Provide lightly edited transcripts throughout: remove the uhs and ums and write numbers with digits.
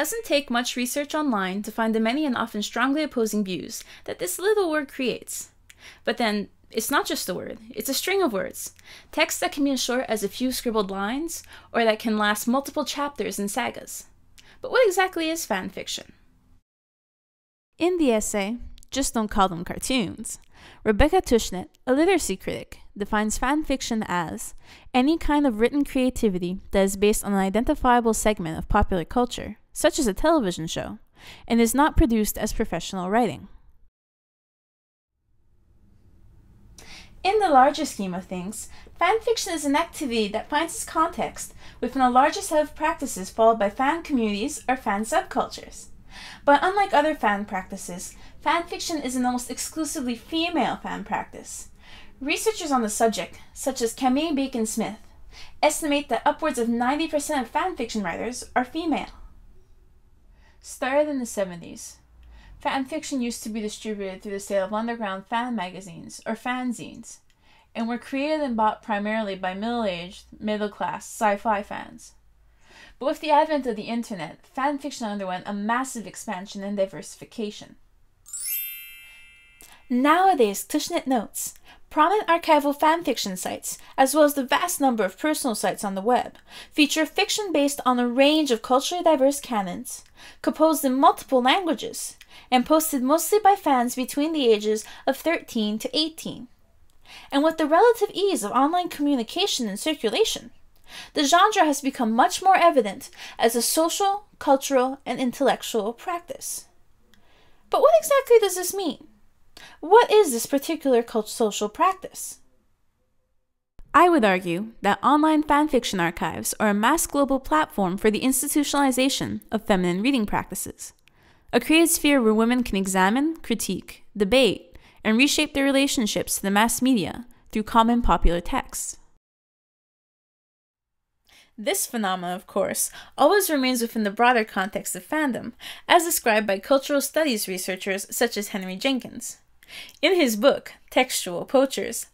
doesn't take much research online to find the many and often strongly opposing views that this little word creates. But then, it's not just a word, it's a string of words. Text that can be as short as a few scribbled lines, or that can last multiple chapters in sagas. But what exactly is fanfiction? In the essay, Just Don't Call Them Cartoons, Rebecca Tushnet, a literacy critic, defines fanfiction as any kind of written creativity that is based on an identifiable segment of popular culture, such as a television show, and is not produced as professional writing. In the larger scheme of things, fanfiction is an activity that finds its context within a larger set of practices followed by fan communities or fan subcultures. But unlike other fan practices, fanfiction is an almost exclusively female fan practice. Researchers on the subject, such as Camille Bacon-Smith, estimate that upwards of 90% of fanfiction writers are female. Started in the 70s, fanfiction used to be distributed through the sale of underground fan magazines, or fanzines, and were created and bought primarily by middle-aged, middle-class sci-fi fans. But with the advent of the internet, fanfiction underwent a massive expansion and diversification. Nowadays, Tushnet notes, prominent archival fanfiction sites, as well as the vast number of personal sites on the web, feature fiction based on a range of culturally diverse canons, composed in multiple languages, and posted mostly by fans between the ages of 13 to 18. And with the relative ease of online communication and circulation, the genre has become much more evident as a social, cultural, and intellectual practice. But what exactly does this mean? What is this particular social practice? I would argue that online fanfiction archives are a mass global platform for the institutionalization of feminine reading practices, a created sphere where women can examine, critique, debate, and reshape their relationships to the mass media through common popular texts. This phenomenon, of course, always remains within the broader context of fandom, as described by cultural studies researchers such as Henry Jenkins. In his book, Textual Poachers,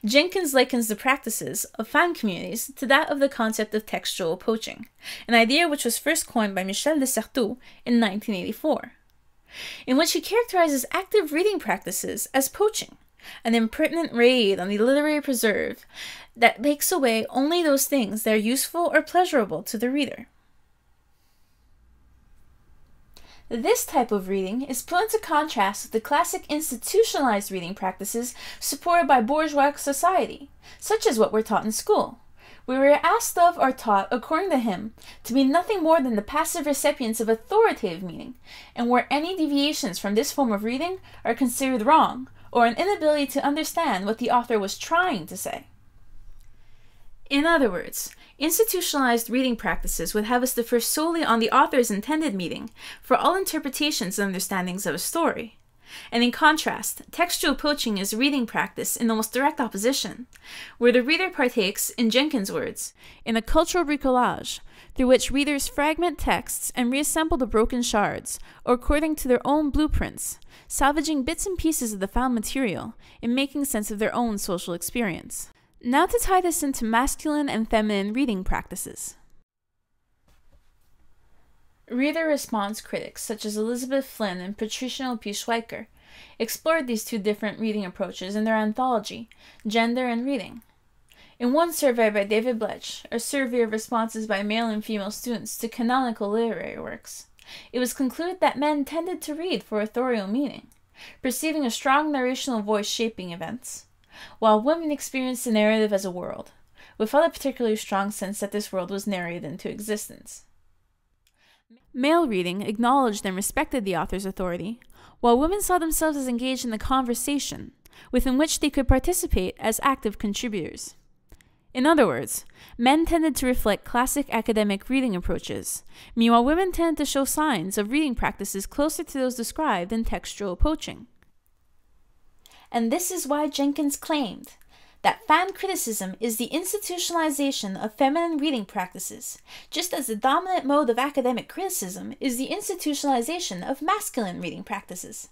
Jenkins likens the practices of fan communities to that of the concept of textual poaching, an idea which was first coined by Michel de Certeau in 1984, in which he characterizes active reading practices as poaching, an impertinent raid on the literary preserve that takes away only those things that are useful or pleasurable to the reader. This type of reading is put into contrast with the classic institutionalized reading practices supported by bourgeois society, such as what we're taught in school, where we are asked of or taught, according to him, to be nothing more than the passive recipients of authoritative meaning, and where any deviations from this form of reading are considered wrong, or an inability to understand what the author was trying to say. In other words, institutionalized reading practices would have us defer solely on the author's intended meaning for all interpretations and understandings of a story. And in contrast, textual poaching is reading practice in almost direct opposition, where the reader partakes, in Jenkins' words, in a cultural bricolage, through which readers fragment texts and reassemble the broken shards, or according to their own blueprints, salvaging bits and pieces of the found material in making sense of their own social experience. Now to tie this into masculine and feminine reading practices. Reader response critics such as Elizabeth Flynn and Patricia P. Schweiker explored these two different reading approaches in their anthology, Gender and Reading. In one survey by David Blech, a survey of responses by male and female students to canonical literary works, it was concluded that men tended to read for authorial meaning, perceiving a strong narrational voice shaping events, while women experienced the narrative as a world, without a particularly strong sense that this world was narrated into existence. Male reading acknowledged and respected the author's authority, while women saw themselves as engaged in the conversation, within which they could participate as active contributors. In other words, men tended to reflect classic academic reading approaches, meanwhile women tended to show signs of reading practices closer to those described in textual poaching. And this is why Jenkins claimed that fan criticism is the institutionalization of feminine reading practices, just as the dominant mode of academic criticism is the institutionalization of masculine reading practices.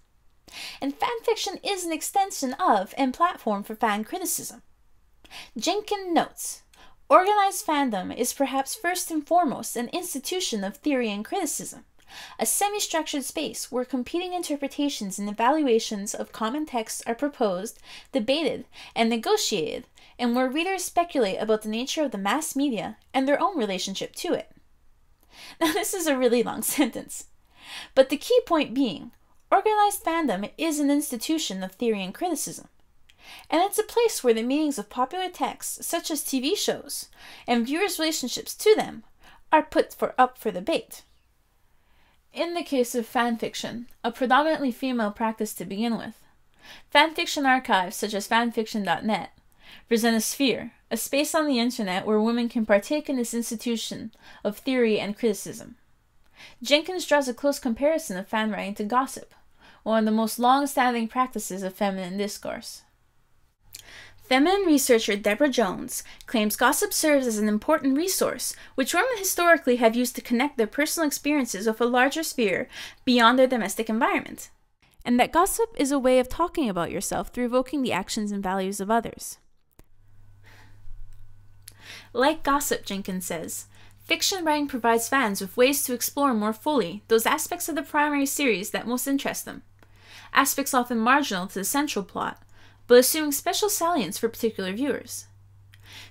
And fanfiction is an extension of and platform for fan criticism. Jenkins notes, Organized fandom is perhaps first and foremost an institution of theory and criticism, a semi-structured space where competing interpretations and evaluations of common texts are proposed, debated, and negotiated, and where readers speculate about the nature of the mass media and their own relationship to it. Now, this is a really long sentence, but the key point being, organized fandom is an institution of theory and criticism, and it's a place where the meanings of popular texts, such as TV shows, and viewers' relationships to them, are put up for debate. In the case of fanfiction, a predominantly female practice to begin with, fanfiction archives such as fanfiction.net present a sphere, a space on the internet where women can partake in this institution of theory and criticism. Jenkins draws a close comparison of fan writing to gossip, one of the most long-standing practices of feminine discourse. Feminine researcher Deborah Jones claims gossip serves as an important resource which women historically have used to connect their personal experiences with a larger sphere beyond their domestic environment, and that gossip is a way of talking about yourself through evoking the actions and values of others. Like gossip, Jenkins says, fiction writing provides fans with ways to explore more fully those aspects of the primary series that most interest them, aspects often marginal to the central plot, but assuming special salience for particular viewers.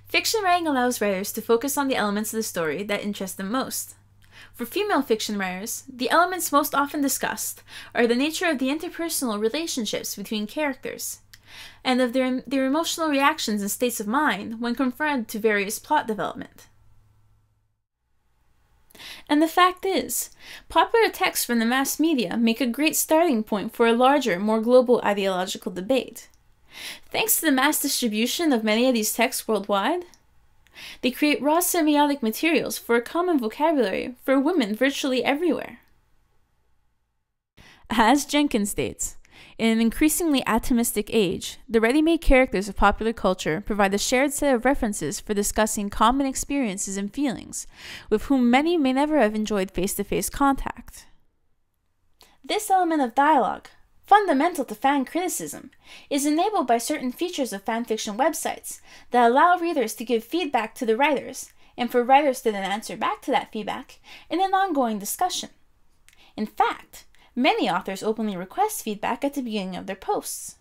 Fiction writing allows writers to focus on the elements of the story that interest them most. For female fiction writers, the elements most often discussed are the nature of the interpersonal relationships between characters, and of their emotional reactions and states of mind when confronted to various plot development. And the fact is, popular texts from the mass media make a great starting point for a larger, more global ideological debate. Thanks to the mass distribution of many of these texts worldwide, they create raw semiotic materials for a common vocabulary for women virtually everywhere. As Jenkins states, in an increasingly atomistic age, the ready-made characters of popular culture provide a shared set of references for discussing common experiences and feelings, with whom many may never have enjoyed face-to-face contact. This element of dialogue, fundamental to fan criticism, is enabled by certain features of fanfiction websites that allow readers to give feedback to the writers, and for writers to then answer back to that feedback in an ongoing discussion. In fact, many authors openly request feedback at the beginning of their posts.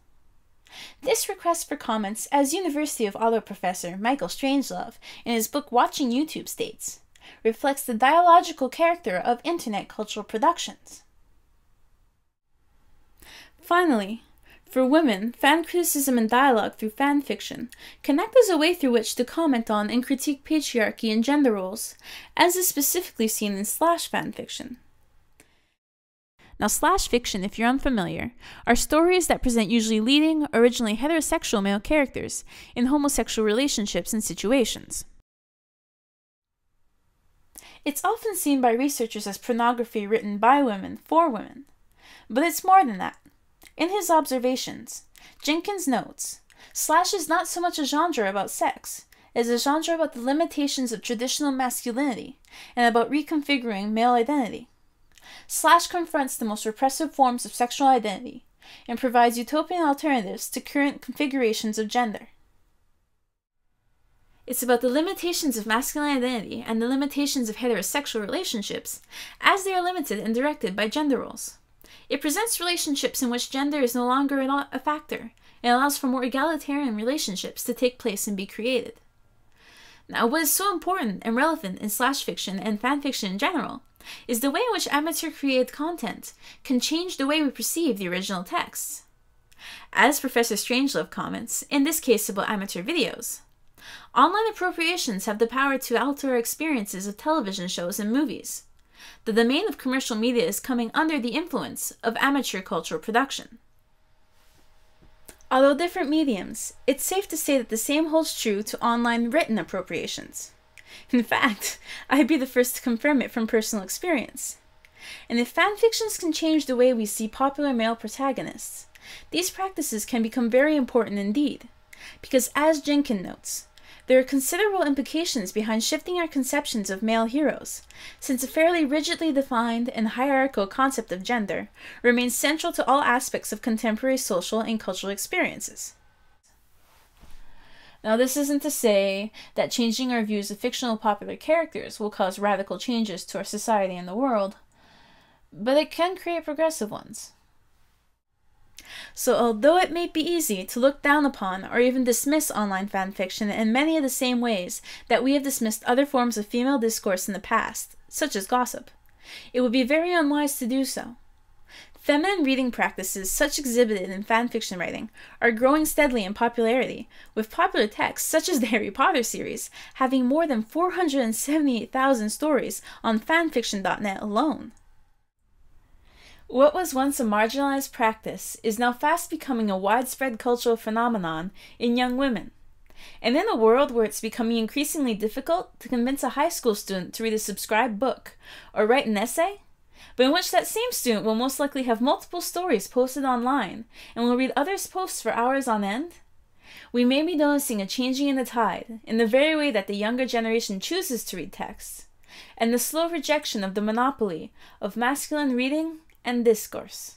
This request for comments, as University of Ottawa professor Michael Strangelove in his book Watching YouTube states, reflects the dialogical character of internet cultural productions. Finally, for women, fan criticism and dialogue through fan fiction connect as a way through which to comment on and critique patriarchy and gender roles, as is specifically seen in slash fanfiction. Now, slash fiction, if you're unfamiliar, are stories that present usually leading, originally heterosexual male characters in homosexual relationships and situations. It's often seen by researchers as pornography written by women for women, but it's more than that. In his observations, Jenkins notes, slash is not so much a genre about sex as a genre about the limitations of traditional masculinity and about reconfiguring male identity. Slash confronts the most repressive forms of sexual identity and provides utopian alternatives to current configurations of gender. It's about the limitations of masculine identity and the limitations of heterosexual relationships as they are limited and directed by gender roles. It presents relationships in which gender is no longer a factor and allows for more egalitarian relationships to take place and be created. Now, what is so important and relevant in slash fiction and fanfiction in general is the way in which amateur-created content can change the way we perceive the original texts. As Professor Strangelove comments, in this case about amateur videos, online appropriations have the power to alter our experiences of television shows and movies. The domain of commercial media is coming under the influence of amateur cultural production. Although different mediums, it's safe to say that the same holds true to online written appropriations. In fact, I'd be the first to confirm it from personal experience. And if fanfictions can change the way we see popular male protagonists, these practices can become very important indeed, because as Jenkins notes, there are considerable implications behind shifting our conceptions of male heroes, since a fairly rigidly defined and hierarchical concept of gender remains central to all aspects of contemporary social and cultural experiences. Now, this isn't to say that changing our views of fictional popular characters will cause radical changes to our society and the world, but it can create progressive ones. So although it may be easy to look down upon or even dismiss online fanfiction in many of the same ways that we have dismissed other forms of female discourse in the past, such as gossip, it would be very unwise to do so. Feminine reading practices such exhibited in fanfiction writing are growing steadily in popularity, with popular texts such as the Harry Potter series having more than 478,000 stories on fanfiction.net alone. What was once a marginalized practice is now fast becoming a widespread cultural phenomenon in young women. And in a world where it's becoming increasingly difficult to convince a high school student to read a subscribed book or write an essay, but in which that same student will most likely have multiple stories posted online and will read others' posts for hours on end, we may be noticing a changing in the tide in the very way that the younger generation chooses to read texts, and the slow rejection of the monopoly of masculine reading and discourse.